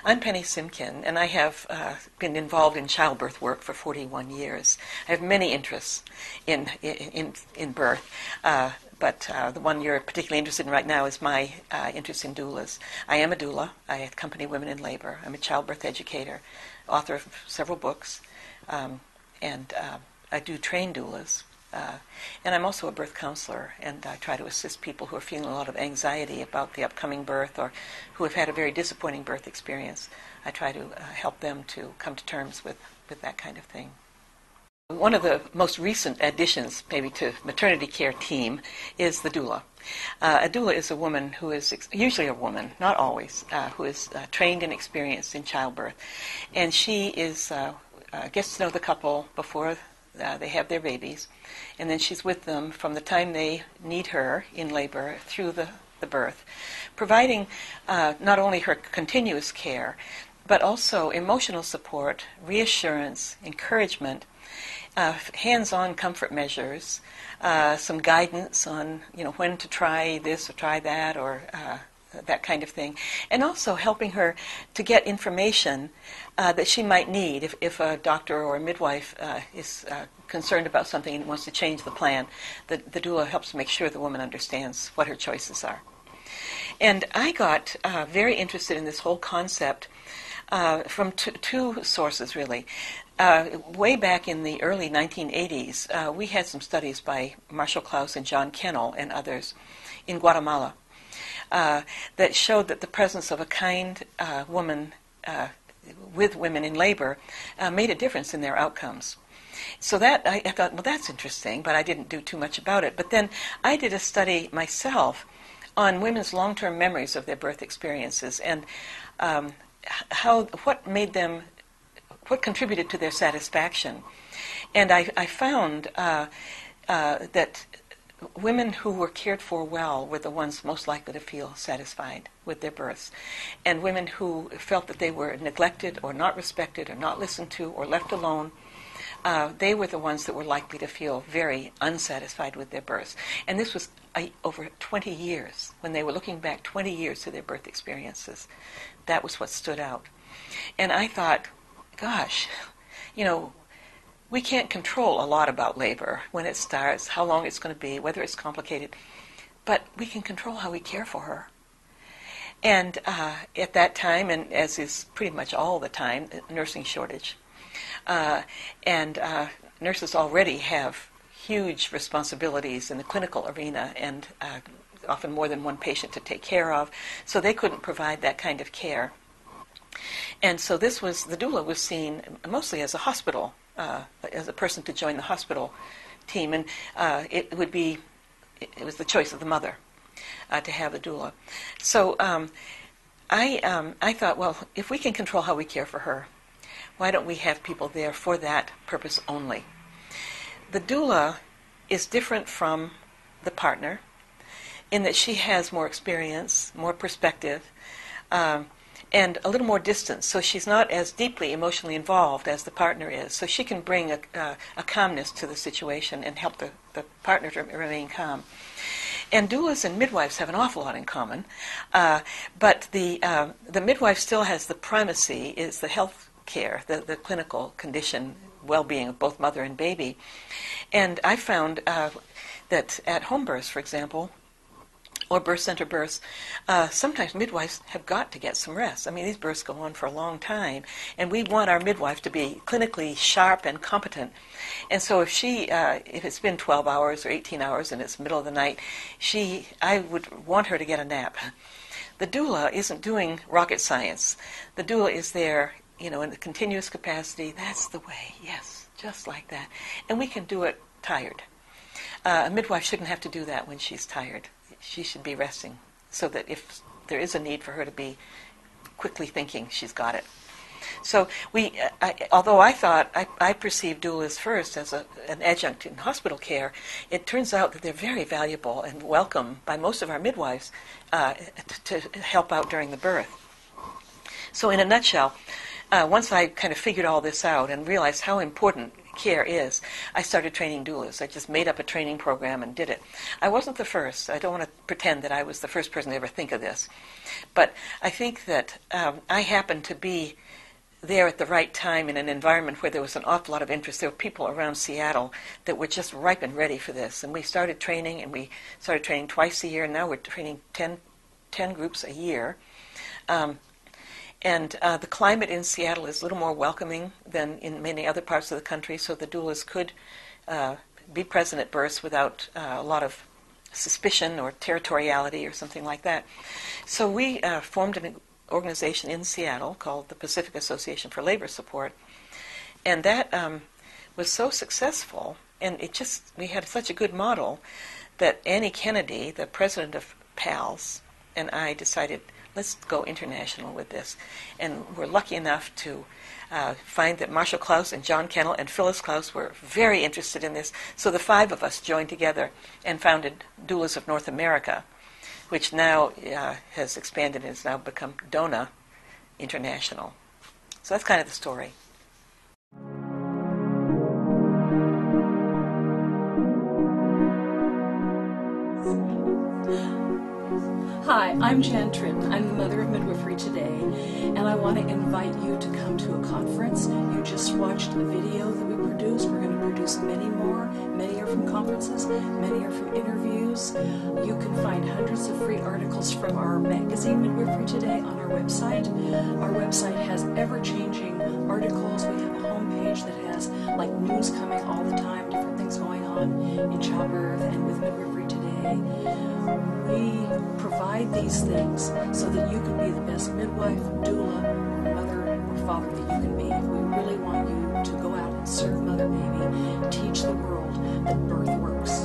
I'm Penny Simkin, and I have been involved in childbirth work for 41 years. I have many interests in birth, but the one you're particularly interested in right now is my interest in doulas. I am a doula. I accompany women in labor. I'm a childbirth educator, author of several books, and I do train doulas. And I'm also a birth counselor, and I try to assist people who are feeling a lot of anxiety about the upcoming birth or who have had a very disappointing birth experience. I try to help them to come to terms with that kind of thing. One of the most recent additions, maybe, to maternity care team is the doula. A doula is a woman who is, usually a woman, not always, who is trained and experienced in childbirth. And she is gets to know the couple before they have their babies, and then she's with them from the time they need her in labor through the birth, providing not only her continuous care, but also emotional support, reassurance, encouragement, hands-on comfort measures, some guidance on when to try this or try that or that kind of thing, and also helping her to get information that she might need if a doctor or a midwife is concerned about something and wants to change the plan. The doula helps make sure the woman understands what her choices are. And I got very interested in this whole concept from two sources, really. Way back in the early 1980s, we had some studies by Marshall Klaus and John Kennel and others in Guatemala that showed that the presence of a kind woman with women in labor made a difference in their outcomes. So that I thought, well, that's interesting, but I didn't do too much about it. But then I did a study myself on women's long-term memories of their birth experiences and what contributed to their satisfaction. And I found that women who were cared for well were the ones most likely to feel satisfied with their births. And women who felt that they were neglected or not respected or not listened to or left alone, they were the ones that were likely to feel very unsatisfied with their births. And this was over 20 years. When they were looking back 20 years to their birth experiences, that was what stood out. And I thought, gosh, we can't control a lot about labor, when it starts, how long it's going to be, whether it's complicated, but we can control how we care for her. And at that time, and as is pretty much all the time, nursing shortage. And nurses already have huge responsibilities in the clinical arena and often more than one patient to take care of, so they couldn't provide that kind of care. And so the doula was seen mostly as a hospital, as a person to join the hospital team, and it was the choice of the mother to have a doula. So I thought, well, if we can control how we care for her, why don't we have people there for that purpose only? The doula is different from the partner in that she has more experience, more perspective, and a little more distance, so she's not as deeply emotionally involved as the partner is. So she can bring a calmness to the situation and help the partner to remain calm. And doulas and midwives have an awful lot in common, but the midwife still has the primacy, is the health care, the clinical condition, well-being of both mother and baby. And I found that at home births, for example, or birth center births, sometimes midwives have got to get some rest. I mean, these births go on for a long time, and we want our midwife to be clinically sharp and competent. And so if it's been 12 hours or 18 hours and it's middle of the night, I would want her to get a nap. The doula isn't doing rocket science. The doula is there, in the continuous capacity. That's the way, yes, just like that. And we can do it tired. A midwife shouldn't have to do that when she's tired. She should be resting, so that if there is a need for her to be quickly thinking, she's got it. So although I perceived doulas first as an adjunct in hospital care, it turns out that they're very valuable and welcome by most of our midwives to help out during the birth. So in a nutshell, once I kind of figured all this out and realized how important care is, I started training doulas. I just made up a training program and did it. I wasn't the first. I don't want to pretend that I was the first person to ever think of this. But I think that I happened to be there at the right time in an environment where there was an awful lot of interest. There were people around Seattle that were just ripe and ready for this. And we started training, and we started training twice a year, and now we're training 10 groups a year. And the climate in Seattle is a little more welcoming than in many other parts of the country, so the doulas could be present at births without a lot of suspicion or territoriality or something like that. So we formed an organization in Seattle called the Pacific Association for Labor Support, and that was so successful, and we had such a good model that Annie Kennedy, the president of PALS, and I decided, let's go international with this. And we're lucky enough to find that Marshall Klaus and John Kennel and Phyllis Klaus were very interested in this. So the 5 of us joined together and founded Doulas of North America, which now has expanded and has now become DONA International. So that's kind of the story. Hi, I'm Jan Tritton. I'm the mother of Midwifery Today, and I want to invite you to come to a conference. You just watched the video that we produced. We're going to produce many more. Many are from conferences, many are from interviews. You can find hundreds of free articles from our magazine, Midwifery Today, on our website. Our website has ever-changing articles. We have a homepage that has like news coming all the time, different things going on in childbirth and with Midwifery Today. We provide these things so that you can be the best midwife, doula, or mother or father that you can be. We really want you to go out and serve Mother Baby, teach the world that birth works.